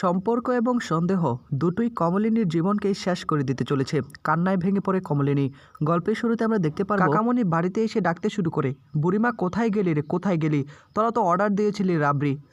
সম্পর্ক এবং সন্দেহ দুটোই কমলিনীর জীবনকেই শেষ করে দিতে চলেছে। কান্নায় ভেঙে পড়ে কমলিনী। গল্পের শুরুতে আমরা দেখতে পারবো কাকামণি বাড়িতে এসে ডাকতে শুরু করে, বুড়িমা কোথায় গেলি রে, কোথায় গেলি? তোরা তো অর্ডার দিয়েছিলি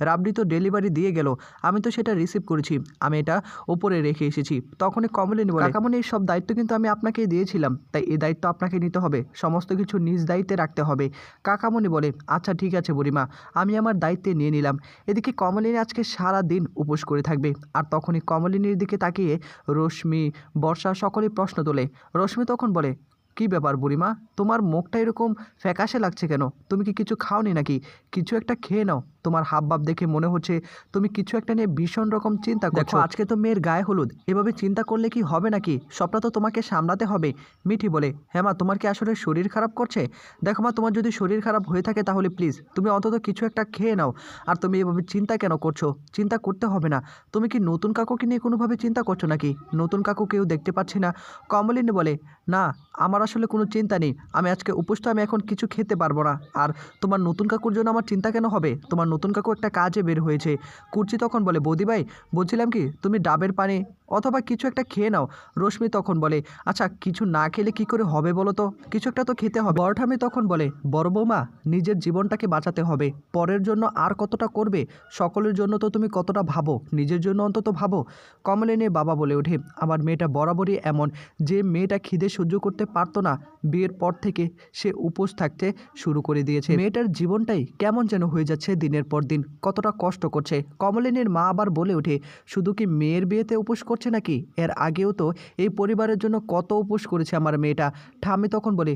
রাবড়ি তো ডেলিভারি দিয়ে গেল, আমি তো সেটা রিসিভ করেছি, আমি এটা ওপরে রেখে এসেছি। তখনই কমলিনী বলে, কাকামণি এই সব দায়িত্ব কিন্তু আমি আপনাকেই দিয়েছিলাম, তাই এই দায়িত্ব আপনাকে নিতে হবে, সমস্ত কিছু নিজ দায়িত্বে রাখতে হবে। কাকামণি বলে, আচ্ছা ঠিক আছে বুড়িমা, আমি আমার দায়িত্বে নিয়ে নিলাম। এদিকে কমলিনী আজকে সারা দিন উপোস করে থাকবে। আর তখনই কমলিনীর দিকে তাকিয়ে রশ্মি, বর্ষা সকলেই প্রশ্ন তোলে। রশ্মি তখন বলে, কী ব্যাপার বুড়িমা, তোমার মুখটা এরকম ফ্যাকাশে লাগছে কেন? তুমি কি কিছু খাওনি নাকি? কিছু একটা খেয়ে নাও, তোমার হাবভাব দেখে মনে হচ্ছে তুমি কিছু একটা নিয়ে ভীষণ রকম চিন্তা করছো। আজকে তো মেয়ের গায়ে হলুদ, এভাবে চিন্তা করলে কি হবে নাকি? সবটা তো তোমাকে সামলাতে হবে। মিঠি বলে, হ্যাঁ মা, তোমার কি আসলে শরীর খারাপ করছে? দেখো মা, তোমার যদি শরীর খারাপ হয়ে থাকে তাহলে প্লিজ তুমি অন্তত কিছু একটা খেয়ে নাও। আর তুমি এভাবে চিন্তা কেন করছো? চিন্তা করতে হবে না। তুমি কি নতুন কাকুকে নিয়ে কোনোভাবে চিন্তা করছো নাকি? নতুন কাকু কেউ দেখতে পাচ্ছি না। কমলিনী বলে, না আমার আসলে কোনো চিন্তা নেই, আমি আজকে উপোস তো, আমি এখন কিছু খেতে পারবো না। আর তোমার নতুন কাকুর জন্য আমার চিন্তা কেন হবে? তোমার নতুন কাকু একটা কাজে বের হয়েছে। কুর্চি তখন বলে, বৌদি ভাই বলছিলাম কি, তুমি ডাবের পানি অথবা কিছু একটা খেয়ে নাও। রশ্মি তখন বলে, আচ্ছা কিছু না খেলে কি করে হবে বলো তো, কিছু একটা তো খেতে হবে। বড়ঠামি তখন বলে, বড় বৌমা নিজের জীবনটাকে বাঁচাতে হবে, পরের জন্য আর কতটা করবে? সকলের জন্য তো তুমি কতটা ভাবো, নিজের জন্য অন্তত ভাবো। কমলিনীর বাবা বলে ওঠে, আমার মেয়েটা বরাবরই এমন, যে মেয়েটা খিদে সহ্য করতে পারতো না, বিয়ের পর থেকে সে উপোস থাকতে শুরু করে দিয়েছে। মেয়েটার জীবনটাই কেমন যেন হয়ে যাচ্ছে দিনের পর দিন, কতটা কষ্ট করছে। কমলিনীর মা আবার বলে ওঠে, শুধু কি মেয়ের বিয়েতে উপোস করছে নাকি, এর আগেও তো এই পরিবারের জন্য কত উপোস করেছে আমার মেয়েটা। ঠাম্মি তখন বলে,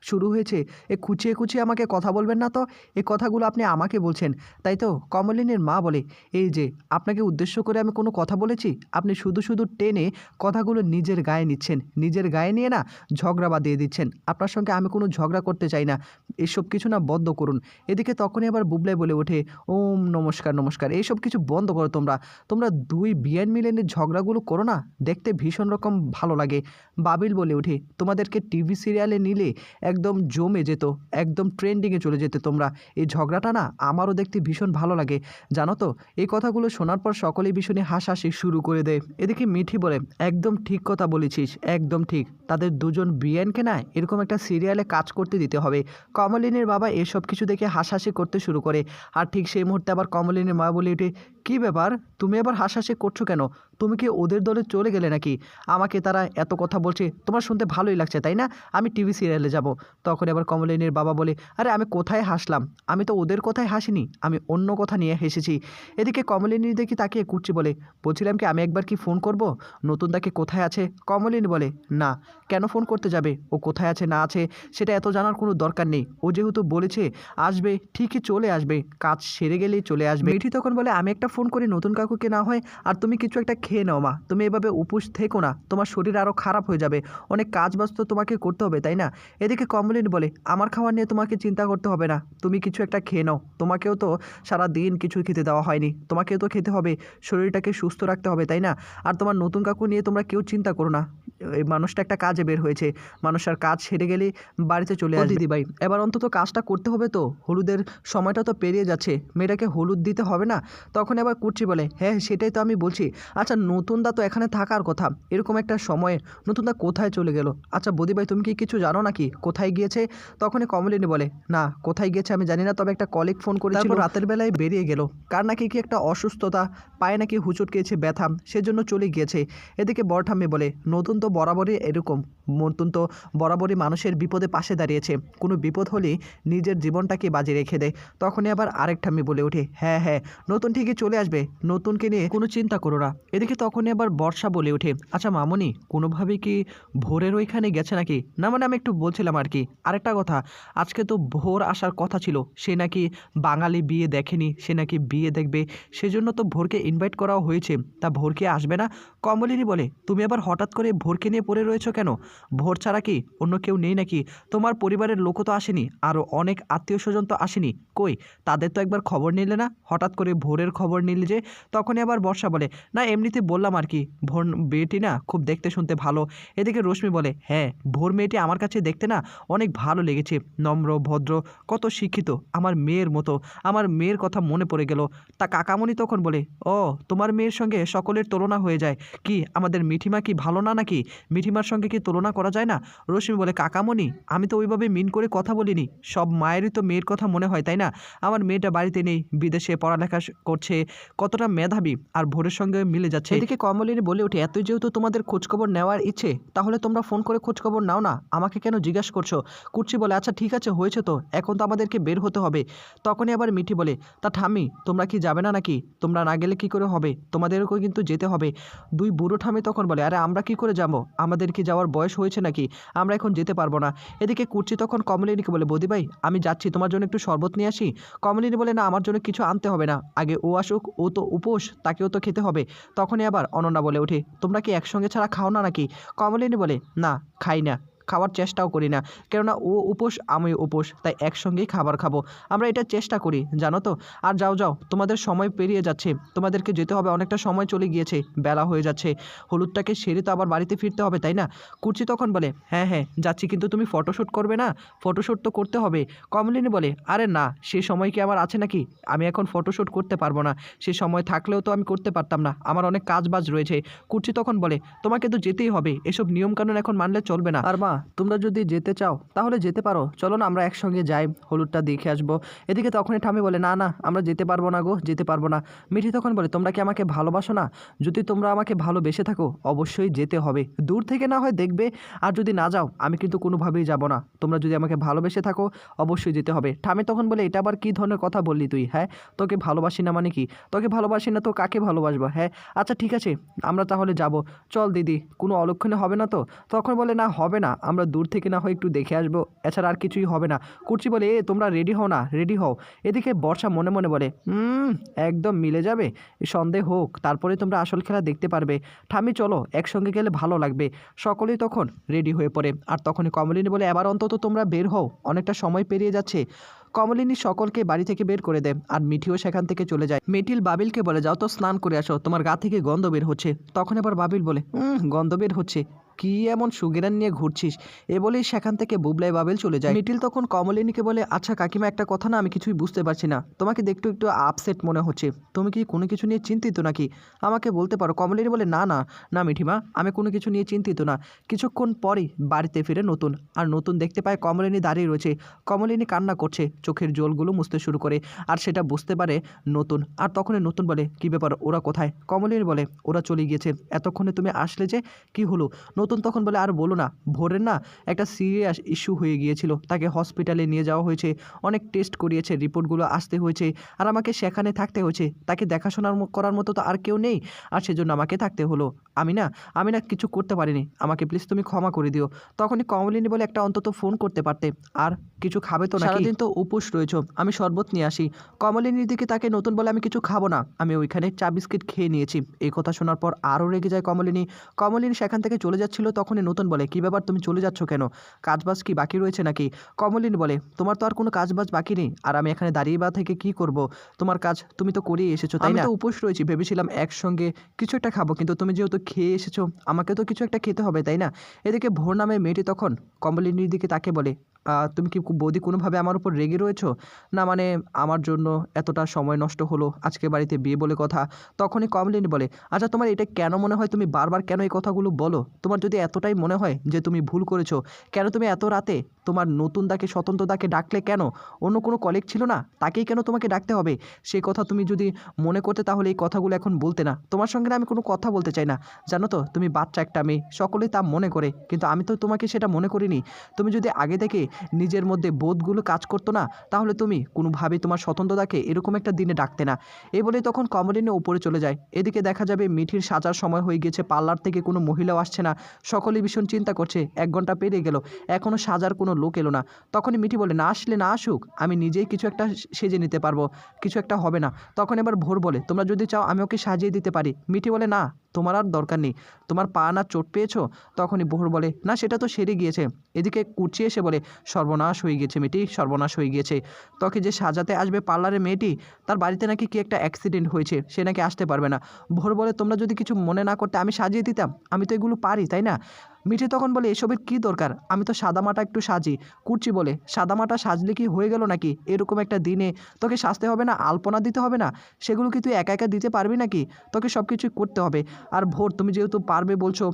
শুরু হয়েছে, খুঁচিয়ে খুঁচিয়ে আমাকে কথা বলবেন না তো, এই কথাগুলো আপনি আমাকে বলছেন তাই তো? কমলিনীর মা বলে, এই যে আপনাকে উদ্দেশ্য করে আমি কোনো কথা বলেছি? আপনি শুধু শুধু টেনে কথাগুলো নিজের গায়ে নিচ্ছেন, নিজের গায়ে নিয়ে না ঝগড়া বাঁধিয়ে দিচ্ছেন। আপনার সঙ্গে আমি কোনো ঝগড়া করতে চাই না, এসব কিছু না বন্ধ করুন। এদিকে তখনই আবার বুবলাই বলে ওঠে, ওম নমস্কার নমস্কার, এইসব কিছু বন্ধ করো তোমরা। তোমরা দুই বিয়ান মিলে ঝগড়াগুলো করো না, দেখতে ভীষণ রকম ভালো লাগে। বাবিল বলে ওঠে, তোমাদেরকে টিভি সিরিয়ালে নিলে একদম জমে যেত, একদম ট্রেন্ডিংয়ে চলে যেতে তোমরা। এই ঝগড়াটা না আমারও দেখতে ভীষণ ভালো লাগে, জানো তো? এই কথাগুলো শোনার পর সকলেই ভীষণই হাসাহাসি শুরু করে দেয়। এদিকে মিঠি বলে, একদম ঠিক কথা বলেছিস, একদম ঠিক, তাদের দুজন বিয়ানকে না এরকম একটা সিরিয়ালে কাজ করতে দিতে হবে। কমলিনীর বাবা এসব কিছু দেখে হাসাহাসি করতে শুরু করে। আর ঠিক সেই মুহূর্তে আবার কমলিনীর মা বলে ওঠে, কী ব্যাপার, তুমি আবার হাসাহাসি করছো কেন? তুমি কি ওদের দলে চলে গেলে নাকি? আমাকে তারা এত কথা বলছে, তোমার শুনতে ভালোই লাগছে তাই না? আমি টিভি সিরিয়ালে যাব। তখন আবার কমলিনীর বাবা বলে, আরে আমি কোথায় হাসলাম, আমি তো ওদের কথায় হাসিনি, আমি অন্য কথা নিয়ে হেসেছি। এদিকে কমলিনী দেখি তাকিয়ে কুর্চি বলে, বলছিলাম কি আমি একবার কি ফোন করব, নতুন তাকে কোথায় আছে? কমলিনী বলে, না, কেন ফোন করতে যাবে? ও কোথায় আছে না আছে সেটা এত জানার কোনো দরকার নেই, ও যেহেতু বলেছে আসবে ঠিকই চলে আসবে, কাজ সেরে গেলেই চলে আসবে। মিঠি তখন বলে, আমি একটা ফোন করি নতুন কাকুকে না হয়, আর তুমি কিছু একটা খেয়ে নাও মা, তুমি এভাবে উপোস থেকো না, তোমার শরীর আরও খারাপ হয়ে যাবে, অনেক কাজ বাজ তো তোমাকে করতে হবে তাই না? এদিকে কমলিনী বলে, আমার খাবার নিয়ে তোমাকে চিন্তা করতে হবে না, তুমি কিছু একটা খেয়ে নাও, তোমাকেও তো সারা দিন কিছু খেতে দেওয়া হয়নি, তোমাকেও তো খেতে হবে, শরীরটাকে সুস্থ রাখতে হবে তাই না? আর তোমার নতুন কাকু নিয়ে তোমরা কেউ চিন্তা করো না, এই মানুষটা একটা কাজে বের হয়েছে, মানুষটার কাজ সেরে গেলেই বাড়িতে চলে আসবে। দিদি ভাই এবার অন্তত কাজটা করতে হবে তো, হলুদের সময়টা তো পেরিয়ে যাচ্ছে, মেয়েটাকে হলুদ দিতে হবে না? তখন আবার কুর্চি বলে, হ্যাঁ সেটাই তো আমি বলছি। আচ্ছা নতুনদা তো এখানে থাকার কথা, এরকম একটা সময়ে নতুনদা কোথায় চলে গেল? আচ্ছা বৌদি ভাই তুমি কি কিছু জানো নাকি কোথায় গিয়েছে? তখনই কমলিনী বলে, না কোথায় গিয়েছে আমি জানি না, তবে একটা কলিগ ফোন করেছিল, রাতের বেলায় বেরিয়ে গেল, কার নাকি কি একটা অসুস্থতা, পায়ে নাকি হুচট খেয়েছে, ব্যথা, সেজন্য চলে গিয়েছে। এদিকে বড় ঠাম্মি বলে, নতুন তো বরাবরই এরকম, নতুন তো বরাবরই মানুষের বিপদে পাশে দাঁড়িয়েছে, কোনো বিপদ হলেই নিজের জীবনটাকে বাজি রেখে দেয়। তখনই আবার আরেক ঠাম্মি বলে ওঠে, হ্যাঁ হ্যাঁ নতুন ঠিকই চলে আসবে, নতুনকে নিয়ে কোনো চিন্তা করো না। এদিকে তখনই আবার বর্ষা বলে ওঠে, আচ্ছা মামনি কোনোভাবেই কি ভোরের ওইখানে গেছে নাকি? না মানে আমি একটু বলছিলাম আর কি। আরেকটা কথা, আজকে তো ভোর আসার কথা ছিল, সে নাকি বাঙালি বিয়ে দেখেনি, সে নাকি বিয়ে দেখবে, সেজন্য তো ভোরকে ইনভাইট করাও হয়েছে, তা ভোর কি আসবে না? কমলিনী বলে, তুমি আবার হঠাৎ করে ভোরকে নিয়ে পড়ে রয়েছো কেন? ভোর ছাড়া কি অন্য কেউ নেই নাকি? তোমার পরিবারের লোকও তো আসেনি, আরও অনেক আত্মীয় স্বজন তো আসেনি, কই তাদের তো একবার খবর নিলে না, হঠাৎ করে ভোরের খবর নিলে যে? তখনই আবার বর্ষা বলে, না এমনিতে বললাম আর কি, ভোর মেয়েটি না খুব দেখতে শুনতে ভালো। এদিকে রশ্মি বলে, হ্যাঁ ভোর মেয়েটি আমার কাছে দেখতে না অনেক ভালো লেগেছে, নম্র ভদ্র, কত শিক্ষিত, আমার মেয়ের মতো। আমার মেয়ের কথা মনে পড়ে গেল। তা কাকামণি তখন বলে, ও তোমার মেয়ের সঙ্গে সকলের তুলনা হয়ে যায়, কি আমাদের মিঠিমা কি ভালো না নাকি? মিঠিমার সঙ্গে কি তুলনা করা যায় না? রশ্মি বলে, কাকামণি আমি তো ওইভাবে মিন করে কথা বলিনি, সব মায়েরই তো মেয়ের কথা মনে হয় তাই না? আমার মেয়েটা বাড়িতে নেই, বিদেশে পড়ালেখা করছে, কতটা মেধাবী আর ভোরের সঙ্গে মিলে যাচ্ছে। এদিকে কমলিনী বলে ওঠে, এতই যেহেতু তোমাদের খোঁজখবর নেওয়ার ইচ্ছে, তাহলে তোমরা ফোন করে খোঁজখবর নাও না, আমাকে কেন জিজ্ঞাসা করছো? কুর্চি বলে, আচ্ছা ঠিক আছে হয়েছে তো, এখন তো আমাদেরকে বের হতে হবে। তখনই আবার মিঠি বলে, তা ঠাম্মি তোমরা কি যাবে না নাকি? তোমরা না গেলে কি করে হবে, তোমাদেরকেও কিন্তু যেতে হবে। দুই বুড়ো ঠাম্মি তখন বলে, আরে আমরা কি করে যাবো, আমাদের কি যাওয়ার বয়স হয়েছে নাকি? আমরা এখন যেতে পারবো না। এদিকে কুর্চি তখন কমলিনীকে বলে, বৌদি ভাই আমি যাচ্ছি, তোমার জন্য একটু শরবত নিয়ে আসি। কমলিনী বলে, না আমার জন্য কিছু আনতে হবে না, আগে ও আসুক, ও তো উপোস, তাকেও তো খেতে হবে। তখনই আবার অনন্যা বলে ওঠে, তোমরা কি একসঙ্গে ছাড়া খাও না নাকি? কমলিনী বলে, না খাই না, খাওয়ার চেষ্টাও করি না, কেননা ও উপোস আমি উপোস, তাই একসঙ্গেই খাবার খাবো, আমরা এটা চেষ্টা করি জানো তো। আর যাও যাও, তোমাদের সময় পেরিয়ে যাচ্ছে, তোমাদেরকে যেতে হবে, অনেকটা সময় চলে গিয়েছে, বেলা হয়ে যাচ্ছে, হলুদটাকে সেরে তো আবার বাড়িতে ফিরতে হবে তাই না? কুর্চি তখন বলে, হ্যাঁ হ্যাঁ যাচ্ছি, কিন্তু তুমি ফটোশ্যুট করবে না? ফটোশ্যুট তো করতে হবে। কমলিনী বলে, আরে না, সে সময় কি আমার আছে নাকি? আমি এখন ফটোশ্যুট করতে পারবো না, সে সময় থাকলেও তো আমি করতে পারতাম না, আমার অনেক কাজ বাজ রয়েছে। কুর্চি তখন বলে, তোমাকে তো যেতেই হবে, এসব নিয়মকানুন এখন মানলে চলবে না। আর মা তোমরা যদি যেতে চাও তাহলে যেতে পারো, চলো না আমরা একসঙ্গে যাই, হলুদটা দেখে আসবো। এদিকে তখনই ঠাম্মি বলে, না না আমরা যেতে পারবো না গো, যেতে পারবো না। মিঠি তখন বলে, তোমরা কি আমাকে ভালোবাসো না? যদি তোমরা আমাকে ভালোবেসে থাকো অবশ্যই যেতে হবে, দূর থেকে না হয় দেখবে, আর যদি না যাও আমি কিন্তু কোনোভাবেই যাব না। তোমরা যদি আমাকে ভালোবেসে থাকো অবশ্যই যেতে হবে। ঠাম্মি তখন বলে, এটা আবার কী ধরনের কথা বললি তুই? হ্যাঁ তোকে ভালোবাসি না মানে কি? তোকে ভালোবাসি না তো কাকে ভালোবাসবো? হ্যাঁ আচ্ছা ঠিক আছে আমরা তাহলে যাব, চল দিদি, কোনো অলক্ষণে হবে না তো? তখন বলে, না হবে না, আমরা দূর থেকে না হয় একটু দেখে আসবো, এছাড়া আর কিছুই হবে না। কুর্চি বলে, এ তোমরা রেডি হও না, রেডি হও। এদিকে বর্ষা মনে মনে বলে, একদম মিলে যাবে, সন্দেহ হোক তারপরে তোমরা আসল খেলা দেখতে পারবে। ঠাম্মি চলো একসঙ্গে গেলে ভালো লাগবে। সকলেই তখন রেডি হয়ে পড়ে, আর তখনই কমলিনী বলে, এবার অন্তত তোমরা বের হও, অনেকটা সময় পেরিয়ে যাচ্ছে। কমলিনী সকলকে বাড়ি থেকে বের করে দেয়, আর মিঠিও সেখান থেকে চলে যায়। মিঠিল বাবিলকে বলে, যাও তো স্নান করে আসো, তোমার গা থেকে গন্ধ বের হচ্ছে। তখন আবার বাবিল বলে, গন্ধ বের হচ্ছে, কি এমন সুগেরান নিয়ে ঘুরছিস? এ বলেই সেখান থেকে বুবলাই বাবেল চলে যায়। মিঠিল তখন কমলিনীকে বলে, আচ্ছা কাকিমা একটা কথা না, আমি কিছুই বুঝতে পারছি না, তোমাকে দেখতে একটু আপসেট মনে হচ্ছে, তুমি কি কোনো কিছু নিয়ে চিন্তিত নাকি? আমাকে বলতে পারো। কমলিনী বলে, না না না মিঠিমা, আমি কোনো কিছু নিয়ে চিন্তিত না। কিছুক্ষণ পরই বাড়িতে ফিরে নতুন, আর নতুন দেখতে পায় কমলিনী দাঁড়িয়ে রয়েছে। কমলিনী কান্না করছে, চোখের জলগুলো মুছতে শুরু করে, আর সেটা বুঝতে পারে নতুন। আর তখনই নতুন বলে, কি ব্যাপার ওরা কোথায়? কমলিনী বলে, ওরা চলে গিয়েছে, এতক্ষণে তুমি আসলে যে, কি হলো? নতুন তখন বলে, আর বলো না, ভোরের না একটা সিরিয়াস ইস্যু হয়ে গিয়েছিল, তাকে হসপিটালে নিয়ে যাওয়া হয়েছে, অনেক টেস্ট করিয়েছে, রিপোর্টগুলো আসতে হয়েছে, আর আমাকে সেখানে থাকতে হয়েছে, তাকে দেখাশোনার করার মতো তো আর কেউ নেই, আর সেজন্য আমাকে থাকতে হলো। আমি না কিছু করতে পারিনি, আমাকে প্লিজ তুমি ক্ষমা করে দিও। তখনই কমলিনী বলে, একটা অন্তত ফোন করতে পারতে। আর কিছু খাবে তো নাকি? সারাদিন তো উপোস রয়েছ, আমি শরবত নিয়ে আসি। কমলিনীর দিকে তাকে নতুন বলে, আমি কিছু খাবো না, আমি ওইখানে চা বিস্কিট খেয়ে নিয়েছি। এই কথা শোনার পর আরও রেগে যায় কমলিনী। কমলিনী সেখান থেকে চলে যাচ্ছিল, তখনই নতুন বলে, কি ব্যাপার তুমি চলে যাচ্ছ কেন? কাজবাজ কি বাকি রয়েছে নাকি? কমলিনী বলে, তোমার তো আর কোনো কাজবাজ বাকি নেই, আর আমি এখানে দাঁড়িয়ে বা থেকে কি করব? তোমার কাজ তুমি তো করিয়ে এসেছো তাই না? আমি তো উপোস রয়েছি, ভেবেছিলাম একসঙ্গে কিছু একটা খাবো, কিন্তু তুমি যেহেতু খেয়ে এসেছো আমাকে তো কিছু একটা খেতে হবে তাই না? এদিকে ভোর নামে মেয়েটি তখন কমলিনীর দিকে তাকে বলে, তুমি কি বৌদি কোনোভাবে আমার উপর রেগে রয়েছো? না মানে আমার জন্য এতটা সময় নষ্ট হলো, আজকে বাড়িতে বিয়ে বলে কথা। তখনই কমলিনী বলে, আচ্ছা তোমার এটা কেন মনে হয়, তুমি বারবার কেন এই কথাগুলো বলো? তোমার যদি এতটাই মনে হয় যে তুমি ভুল করেছো, কেন তুমি এত রাতে তোমার নতুন দাকে স্বতন্ত্র দাকে ডাকলে কেন? অন্য কোনো কলিগ ছিল না, তাকেই কেন তোমাকে ডাকতে হবে? সেই কথা তুমি যদি মনে করতে তাহলে এই কথাগুলো এখন বলতে না। তোমার সঙ্গে আমি কোনো কথা বলতে চাই না, জানো তো তুমি বাচ্চা একটা মেয়ে, সকলেই তা মনে করে, কিন্তু আমি তো তোমাকে সেটা মনে করিনি। তুমি যদি আগে থেকে নিজের মধ্যে বোধগুলো কাজ করতো না, তাহলে তুমি কোনোভাবেই তোমার স্বতন্ত্রতাকে এরকম একটা দিনে ডাকতে না। এই বলেই তখন কমলিনী উপরে চলে যায়। এদিকে দেখা যাবে মিঠির সাজার সময় হয়ে গেছে, পার্লার থেকে কোনো মহিলাও আসছে না, সকলেই ভীষণ চিন্তা করছে, 1 ঘন্টা পেরিয়ে গেল, এখনও সাজার কোনো লোক এলো না। তখনই মিঠি বলে, না আসলে না আসুক, আমি নিজেই কিছু একটা সেজে নিতে পারবো, কিছু একটা হবে না। তখন এবার ভোর বলে, তোমরা যদি চাও আমি ওকে সাজিয়ে দিতে পারি। মিঠি বলে, না তোমার আর দরকার নেই, তোমার পা না চোট পেয়েছো? তখনই ভোর বলে, না সেটা তো সেরে গিয়েছে। এদিকে কুচি এসে বলে, সর্বনাশ হয়ে গিয়েছে মিটি, সর্বনাশ হয়ে গিয়েছে। তোকে যে সাজাতে আসবে পার্লারের মেয়েটি, তার বাড়িতে নাকি কি একটা অ্যাক্সিডেন্ট হয়েছে, সে নাকি আসতে পারবে না। ভোর বলে, তোমরা যদি কিছু মনে না করতে আমি সাজিয়ে দিতাম, আমি তো এগুলো পারি তাই না? মিঠি তখন বলে এসবের কী দরকার, আমি তো সাদামাটা একটু সাজি। কুর্চি বলে সাদামাটা সাজলে কি হয়ে গেল নাকি? এরকম একটা দিনে তোকে সাজতে হবে না, আলপনা দিতে হবে না? সেগুলো কি তুই একা একা দিতে পারবি নাকি? তোকে সব কিছুই করতে হবে। আর ভোর, তুমি যেহেতু পারবে বলছো,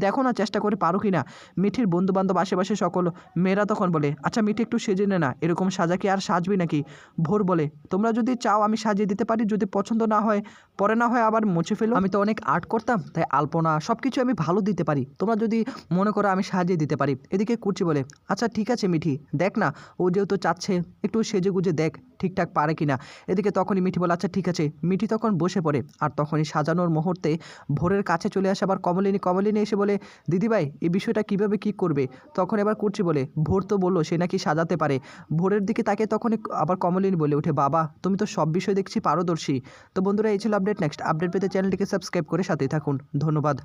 দেখো না চেষ্টা করে পারো কি না। মিঠির বন্ধুবান্ধব আশেপাশে সকল মেয়েরা তখন বলে আচ্ছা মিঠি একটু সেজে নে না, এরকম সাজা কি আর সাজবি নাকি? ভোর বলে তোমরা যদি চাও আমি সাজিয়ে দিতে পারি, যদি পছন্দ না হয় পরে না হয় আবার মুছে ফেলো। আমি তো অনেক আর্ট করতাম, তাই আলপনা সব কিছু আমি ভালো দিতে পারি, তোমরা যদি মনে করো আমি সাজিয়ে দিতে পারি। এদিকে কুর্চি বলে আচ্ছা ঠিক আছে মিঠি, দেখ না ও যেহেতু চাচ্ছে একটু সেজে গুজে দেখ ঠিকঠাক পারে কিনা। এদিকে তখনই মিঠি বলে আচ্ছা ঠিক আছে। মিঠি তখন বসে পড়ে, আর তখনই সাজানোর মুহূর্তে ভোরের কাছে চলে আসে আবার কমলিনী এসে বলে দিদিভাই এই বিষয়টা কিভাবে কি করবে? তখন এবার কুর্চি বলে ভোর তো বললো সে নাকি সাজাতে পারে। ভোরের দিকে তাকে তখন আবার কমলিনী বলে ওঠে বাবা তুমি তো সব বিষয় দেখছি পারদর্শী। তো বন্ধুরা এই ছিল আপডেট, নেক্সট আপডেট পেতে চ্যানেলটিকে সাবস্ক্রাইব করে সাথেই থাকুন। ধন্যবাদ।